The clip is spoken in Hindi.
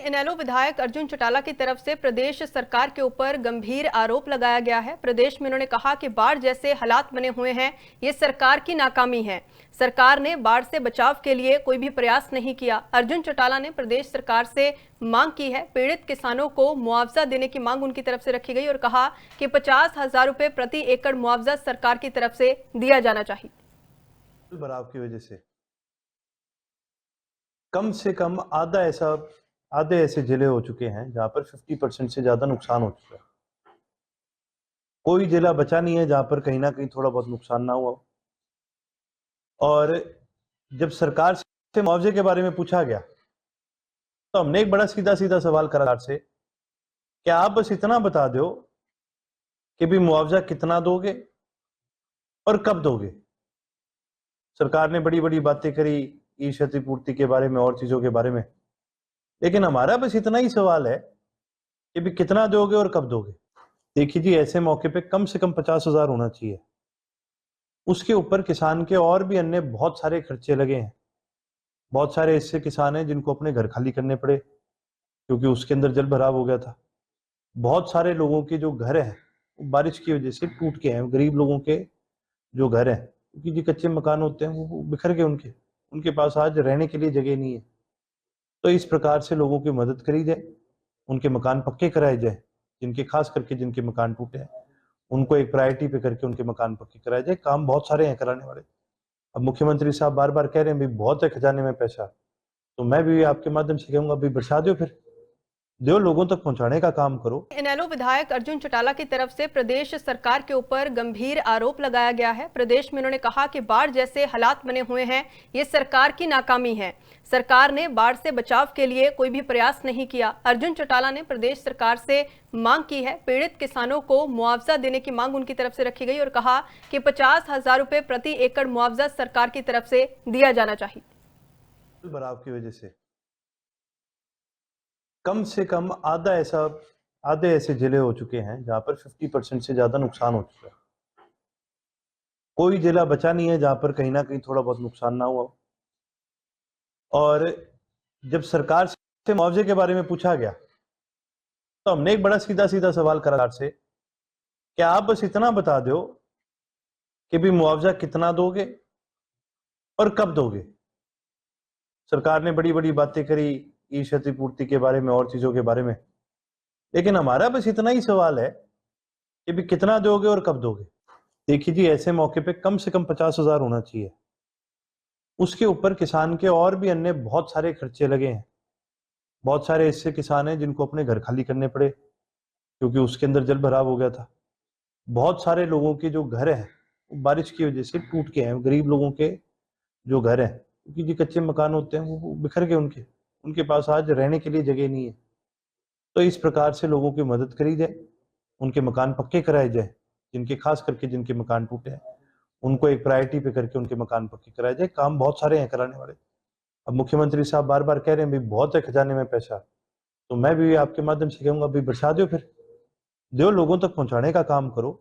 इनेलो विधायक अर्जुन चौटाला की तरफ से प्रदेश सरकार के ऊपर गंभीर आरोप लगाया गया है। प्रदेश में उन्होंने कहा कि बाढ़ जैसे हालात बने हुए हैं, ये सरकार की नाकामी है। सरकार ने बाढ़ से बचाव के लिए कोई भी प्रयास नहीं किया। अर्जुन चौटाला ने प्रदेश सरकार से मांग की है, पीड़ित किसानों को मुआवजा देने की मांग उनकी तरफ से रखी गई और कहा कि 50,000 रुपए प्रति एकड़ मुआवजा सरकार की तरफ से दिया जाना चाहिए। भराव की वजह से कम आधे ऐसे जिले हो चुके हैं जहां पर 50% से ज्यादा नुकसान हो चुका है। कोई जिला बचा नहीं है जहां पर कहीं ना कहीं थोड़ा बहुत नुकसान ना हुआ। और जब सरकार से मुआवजे के बारे में पूछा गया तो हमने एक बड़ा सीधा सीधा सवाल करा सरकार से, क्या आप बस इतना बता दो कि भी मुआवजा कितना दोगे और कब दोगे। सरकार ने बड़ी बड़ी बातें करी ई क्षतिपूर्ति के बारे में और चीजों के बारे में, लेकिन हमारा बस इतना ही सवाल है कि भी कितना दोगे और कब दोगे। देखिए जी, ऐसे मौके पे कम से कम 50,000 होना चाहिए। उसके ऊपर किसान के और भी अन्य बहुत सारे खर्चे लगे हैं। बहुत सारे ऐसे किसान हैं जिनको अपने घर खाली करने पड़े क्योंकि उसके अंदर जल भराव हो गया था। बहुत सारे लोगों के जो घर हैं बारिश की वजह से टूट के हैं। गरीब लोगों के जो घर हैं, क्योंकि जो कच्चे मकान होते हैं वो बिखर के उनके पास आज रहने के लिए जगह नहीं है। तो इस प्रकार से लोगों की मदद करी जाए, उनके मकान पक्के कराए जाए। खास करके जिनके मकान टूटे हैं उनको एक प्रायोरिटी पे करके उनके मकान पक्के कराए जाए। काम बहुत सारे हैं कराने वाले। अब मुख्यमंत्री साहब बार बार कह रहे हैं भाई बहुत है खजाने में पैसा, तो मैं भी आपके माध्यम से कहूंगा भाई बरसा दो, फिर दो, लोगों तक पहुंचाने का काम करो। इनेलो विधायक अर्जुन चौटाला की तरफ से प्रदेश सरकार के ऊपर गंभीर आरोप लगाया गया है। प्रदेश में उन्होंने कहा कि बाढ़ जैसे हालात बने हुए हैं, ये सरकार की नाकामी है। सरकार ने बाढ़ से बचाव के लिए कोई भी प्रयास नहीं किया। अर्जुन चौटाला ने प्रदेश सरकार से मांग की है, पीड़ित किसानों को मुआवजा देने की मांग उनकी तरफ से रखी गई और कहा कि 50,000 रुपए प्रति एकड़ मुआवजा सरकार की तरफ से दिया जाना चाहिए। भराव की वजह से कम आधे ऐसे जिले हो चुके हैं जहां पर 50% से ज्यादा नुकसान हो चुका है। कोई जिला बचा नहीं है जहां पर कहीं ना कहीं थोड़ा बहुत नुकसान ना हुआ। और जब सरकार से मुआवजे के बारे में पूछा गया तो हमने एक बड़ा सीधा सीधा सवाल करा सरकार से, क्या आप बस इतना बता दो कि भी मुआवजा कितना दोगे और कब दोगे। सरकार ने बड़ी बड़ी बातें करी ई क्षतिपूर्ति के बारे में और चीजों के बारे में, लेकिन हमारा बस इतना ही सवाल है कि भी कितना दोगे और कब दोगे। देखिए जी, ऐसे मौके पे कम से कम 50,000 होना चाहिए। उसके ऊपर किसान के और भी अन्य बहुत सारे खर्चे लगे हैं। बहुत सारे ऐसे किसान हैं जिनको अपने घर खाली करने पड़े क्योंकि उसके अंदर जल भराव हो गया था। बहुत सारे लोगों के जो घर हैं बारिश की वजह से टूट के हैं। गरीब लोगों के जो घर हैं, क्योंकि जो कच्चे मकान होते हैं वो बिखर के उनके पास आज रहने के लिए जगह नहीं है। तो इस प्रकार से लोगों की मदद करी जाए, उनके मकान पक्के कराए जाए। खास करके जिनके मकान टूटे हैं उनको एक प्रायोरिटी पे करके उनके मकान पक्के कराए जाए। काम बहुत सारे हैं कराने वाले। अब मुख्यमंत्री साहब बार बार कह रहे हैं भाई बहुत है खजाने में पैसा, तो मैं भी आपके माध्यम से कहूंगा भाई बरसा दो, फिर दो, लोगों तक पहुंचाने का काम करो।